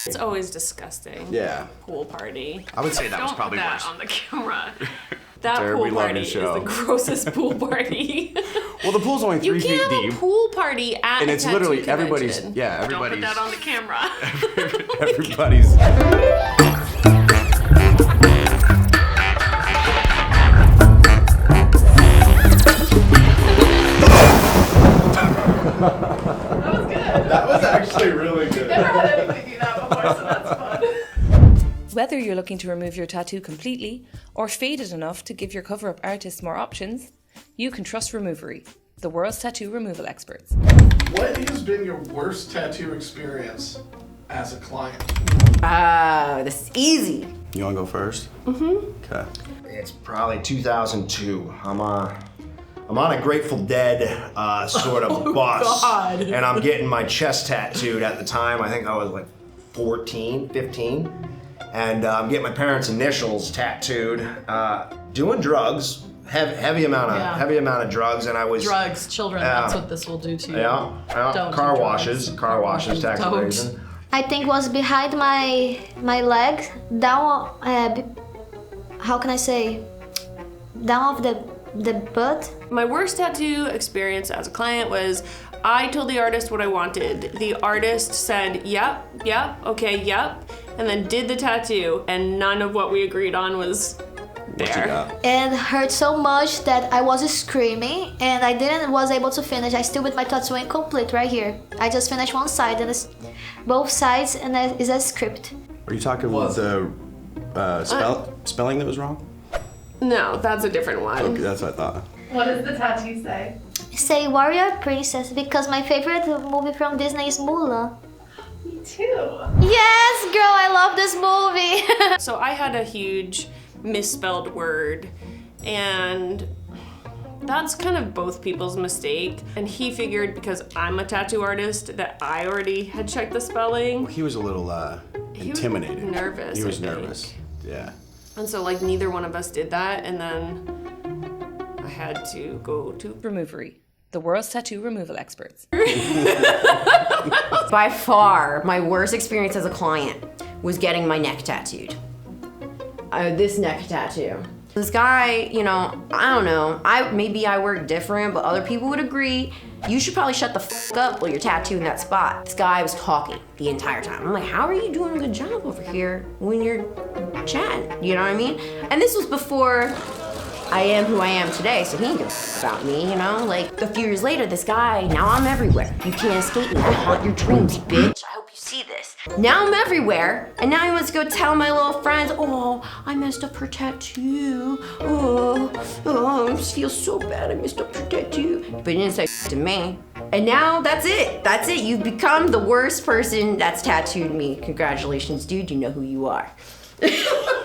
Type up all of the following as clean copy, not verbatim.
It's always disgusting. Yeah. Pool party. I would say that was probably Don't worse. put that on the camera. That Jared, pool we love party your is show. the grossest pool party. Well, the pool's only 3 feet You can't have deep. a pool party at And a it's tattoo literally convention. everybody's. Don't put that on the camera. Everybody's. That was good. That was actually really good. Never had anybody do that before, so that's fun. Whether you're looking to remove your tattoo completely or fade it enough to give your cover-up artists more options, you can trust Removery, the world's tattoo removal experts. What has been your worst tattoo experience as a client? This is easy. You want to go first? Mm-hmm. Okay. It's probably 2002. I'm on a Grateful Dead sort of bus. God. And I'm getting my chest tattooed at the time. I think I was like 14, 15. And I'm getting my parents' initials tattooed, doing drugs, heavy amount of drugs, and I was Drugs, children, that's what this will do to you. Don't Car do washes, tax don't. evasion. I think was behind my leg, down. How can I say? Down of the butt. My worst tattoo experience as a client was I told the artist what I wanted. The artist said, yep, okay, yep, and then did the tattoo, and none of what we agreed on was there. And hurt so much that I was screaming, and I was able to finish. I still with my tattoo incomplete right here. I just finished one side, and it's both sides, and that is a script. Are you talking with the spelling that was wrong? No, that's a different one. Okay, that's what I thought. What does the tattoo say? Say Warrior Princess, because my favorite movie from Disney is Mulan. Me too. Yes, girl, I love this movie. So I had a huge misspelled word, and that's kind of both people's mistake. And he figured because I'm a tattoo artist that I already had checked the spelling. He was a little intimidated. He was nervous. He was I think. nervous. Yeah. And so like neither one of us did that, and then I had to go to Removery, the world's tattoo removal experts. By far, my worst experience as a client was getting my neck tattooed. This neck tattoo. This guy, I don't know, maybe I work different, but other people would agree, you should probably shut the f up while you're tattooing that spot. This guy was talking the entire time. I'm like, how are you doing a good job over here when you're chatting? You know what I mean? And this was before I am who I am today, so he didn't give a f about me, Like, a few years later, this guy, now I'm everywhere. You can't escape me. I haunt your dreams, bitch. I hope you see this. Now I'm everywhere, and now he wants to go tell my little friends, oh, I messed up her tattoo. Oh, I feel so bad I messed up her tattoo. But he didn't say to me. And now that's it. That's it. You've become the worst person that's tattooed me. Congratulations, dude. You know who you are.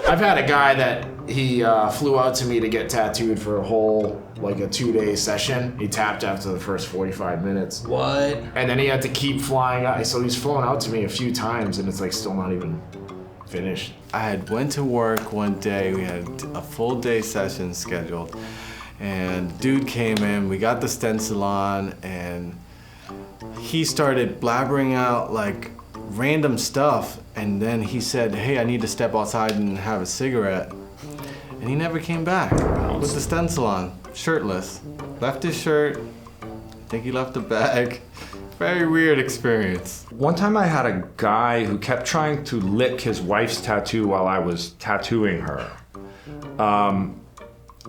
I've had a guy that he flew out to me to get tattooed for a whole, like a 2-day session. He tapped after the first 45 minutes. What? And then he had to keep flying out. So he's flown out to me a few times and it's like still not even finished. I had went to work one day, we had a full day session scheduled, and dude came in, we got the stencil on, and he started blabbering out like random stuff, and then he said, hey, I need to step outside and have a cigarette. And he never came back with the stencil on, shirtless. Left his shirt, I think he left a bag. Very weird experience. One time I had a guy who kept trying to lick his wife's tattoo while I was tattooing her.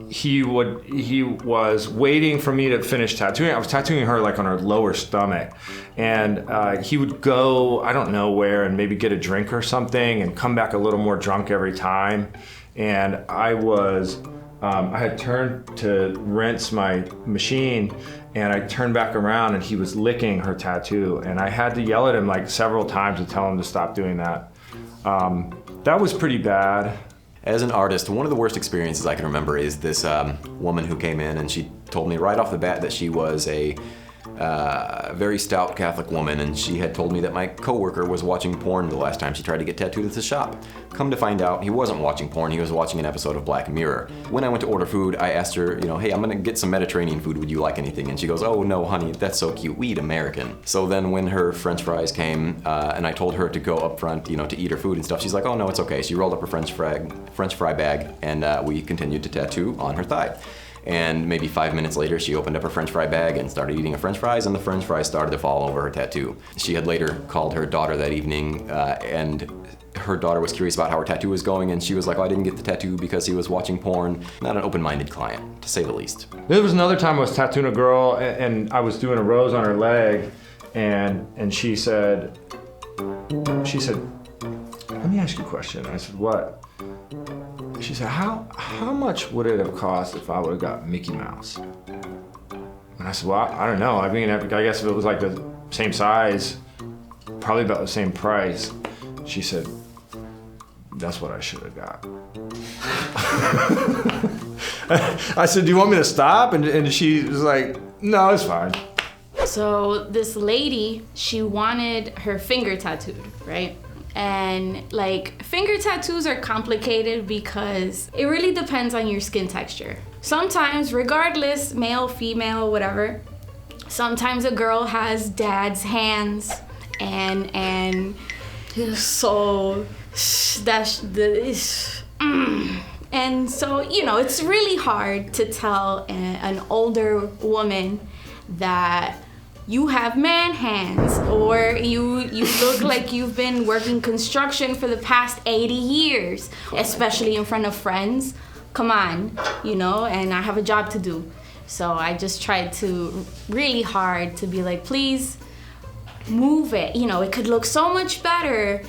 He was waiting for me to finish tattooing. I was tattooing her like on her lower stomach. And he would go, I don't know where, and maybe get a drink or something and come back a little more drunk every time. And I had turned to rinse my machine, and I turned back around and he was licking her tattoo. And I had to yell at him like several times to tell him to stop doing that. That was pretty bad. As an artist, one of the worst experiences I can remember is this woman who came in and she told me right off the bat that she was a very stout Catholic woman, and she had told me that my coworker was watching porn the last time she tried to get tattooed at the shop. Come to find out, he wasn't watching porn, he was watching an episode of Black Mirror. When I went to order food, I asked her, hey, I'm gonna get some Mediterranean food, would you like anything? And she goes, oh no, honey, that's so cute, we eat American. So then when her French fries came, and I told her to go up front, to eat her food and stuff, she's like, oh no, it's okay. She rolled up her French fry bag, and we continued to tattoo on her thigh. And maybe 5 minutes later, she opened up her French fry bag and started eating her French fries, and the French fries started to fall over her tattoo. She had later called her daughter that evening, and her daughter was curious about how her tattoo was going, and she was like, oh, I didn't get the tattoo because he was watching porn. Not an open-minded client, to say the least. There was another time I was tattooing a girl, and I was doing a rose on her leg, and she said, let me ask you a question. I said, what? She said, how much would it have cost if I would have got Mickey Mouse? And I said, well, I don't know. I mean, I guess if it was like the same size, probably about the same price. She said, that's what I should have got. I said, do you want me to stop? And she was like, no, it's fine. So this lady, she wanted her finger tattooed, right? And like finger tattoos are complicated because it really depends on your skin texture. Sometimes, regardless, male, female, whatever, sometimes a girl has dad's hands and so that's the and so it's really hard to tell an older woman that you have man hands, or you look like you've been working construction for the past 80 years, especially in front of friends. Come on, and I have a job to do. So I just tried to really hard to be like, please move it. It could look so much better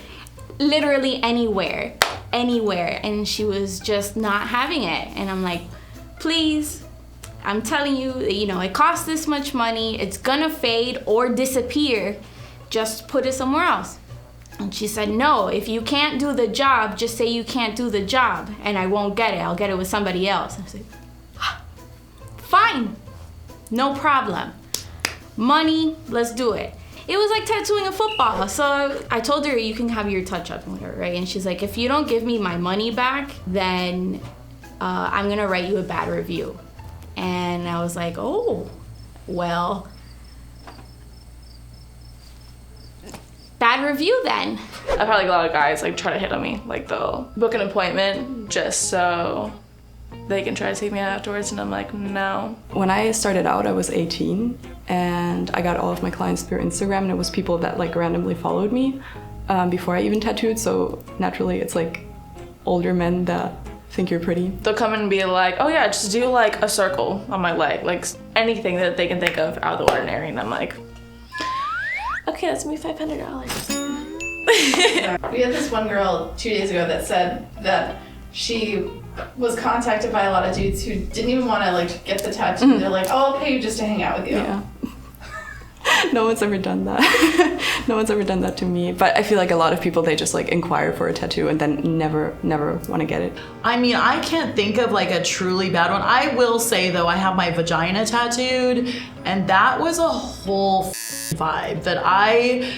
literally anywhere. And she was just not having it. And I'm like, please, I'm telling you, it costs this much money. It's gonna fade or disappear. Just put it somewhere else. And she said, no, if you can't do the job, just say you can't do the job and I won't get it. I'll get it with somebody else. I was like, fine, no problem. Money, let's do it. It was like tattooing a football. So I told her, you can have your touch up and whatever, right? And she's like, if you don't give me my money back, then I'm gonna write you a bad review. And I was like, oh, well, bad review then. I've had like a lot of guys like try to hit on me. Like they'll book an appointment just so they can try to take me out afterwards, and I'm like, no. When I started out, I was 18 and I got all of my clients through Instagram, and it was people that like randomly followed me before I even tattooed. So naturally it's like older men that think you're pretty. They'll come and be like, oh yeah, just do like a circle on my leg, like anything that they can think of out of the ordinary. And I'm like, okay, that's gonna be $500. We had this one girl 2 days ago that said that she was contacted by a lot of dudes who didn't even want to like get the tattoo. Mm-hmm. They're like, oh, I'll pay you just to hang out with you. Yeah. No one's ever done that. No one's ever done that to me. But I feel like a lot of people, they just like inquire for a tattoo and then never want to get it. I mean, I can't think of like a truly bad one. I will say though, I have my vagina tattooed, and that was a whole vibe that I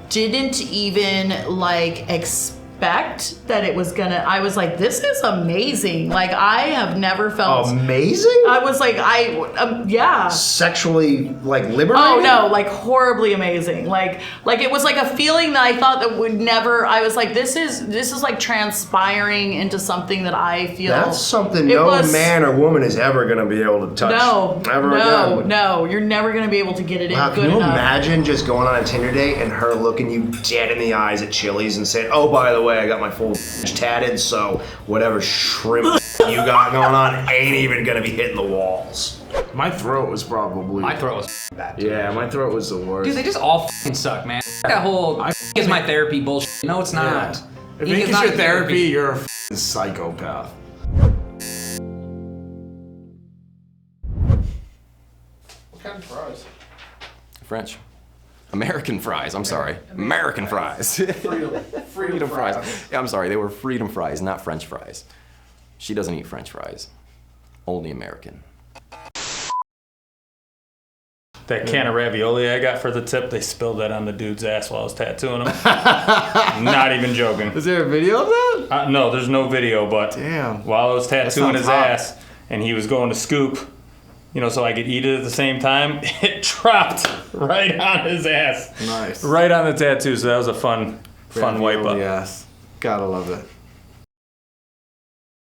didn't even like expect that it was gonna. I was like, this is amazing. Like I have never felt amazing. I was like, yeah. Sexually like liberated? Oh no, like horribly amazing. Like it was like a feeling that I thought that would never. I was like, this is like transpiring into something that I feel. That's something no man or woman is ever gonna be able to touch. No, ever again. No, you're never gonna be able to get it Wow, in good can you enough. imagine just going on a Tinder date and her looking you dead in the eyes at Chili's and saying, oh, by the way, I got my full tatted, so whatever shrimp you got going on ain't even gonna be hitting the walls. My throat was probably... My throat was bad too. Yeah, my throat was the worst. Dude, they just all suck, man. That whole is my therapy bullshit. No, it's not. Yeah. If it is your therapy, you're a psychopath. What kind of fries? French. American fries, I'm sorry. American fries. Freedom fries. Yeah, I'm sorry, they were freedom fries, not French fries. She doesn't eat French fries. Only American. That can of ravioli I got for the tip, they spilled that on the dude's ass while I was tattooing him. Not even joking. Is there a video of that? No, there's no video, but while I was tattooing his ass and he was going to scoop, so I could eat it at the same time, it dropped right on his ass. Nice. Right on the tattoo, so that was a fun wipe up. Yes. Gotta love it.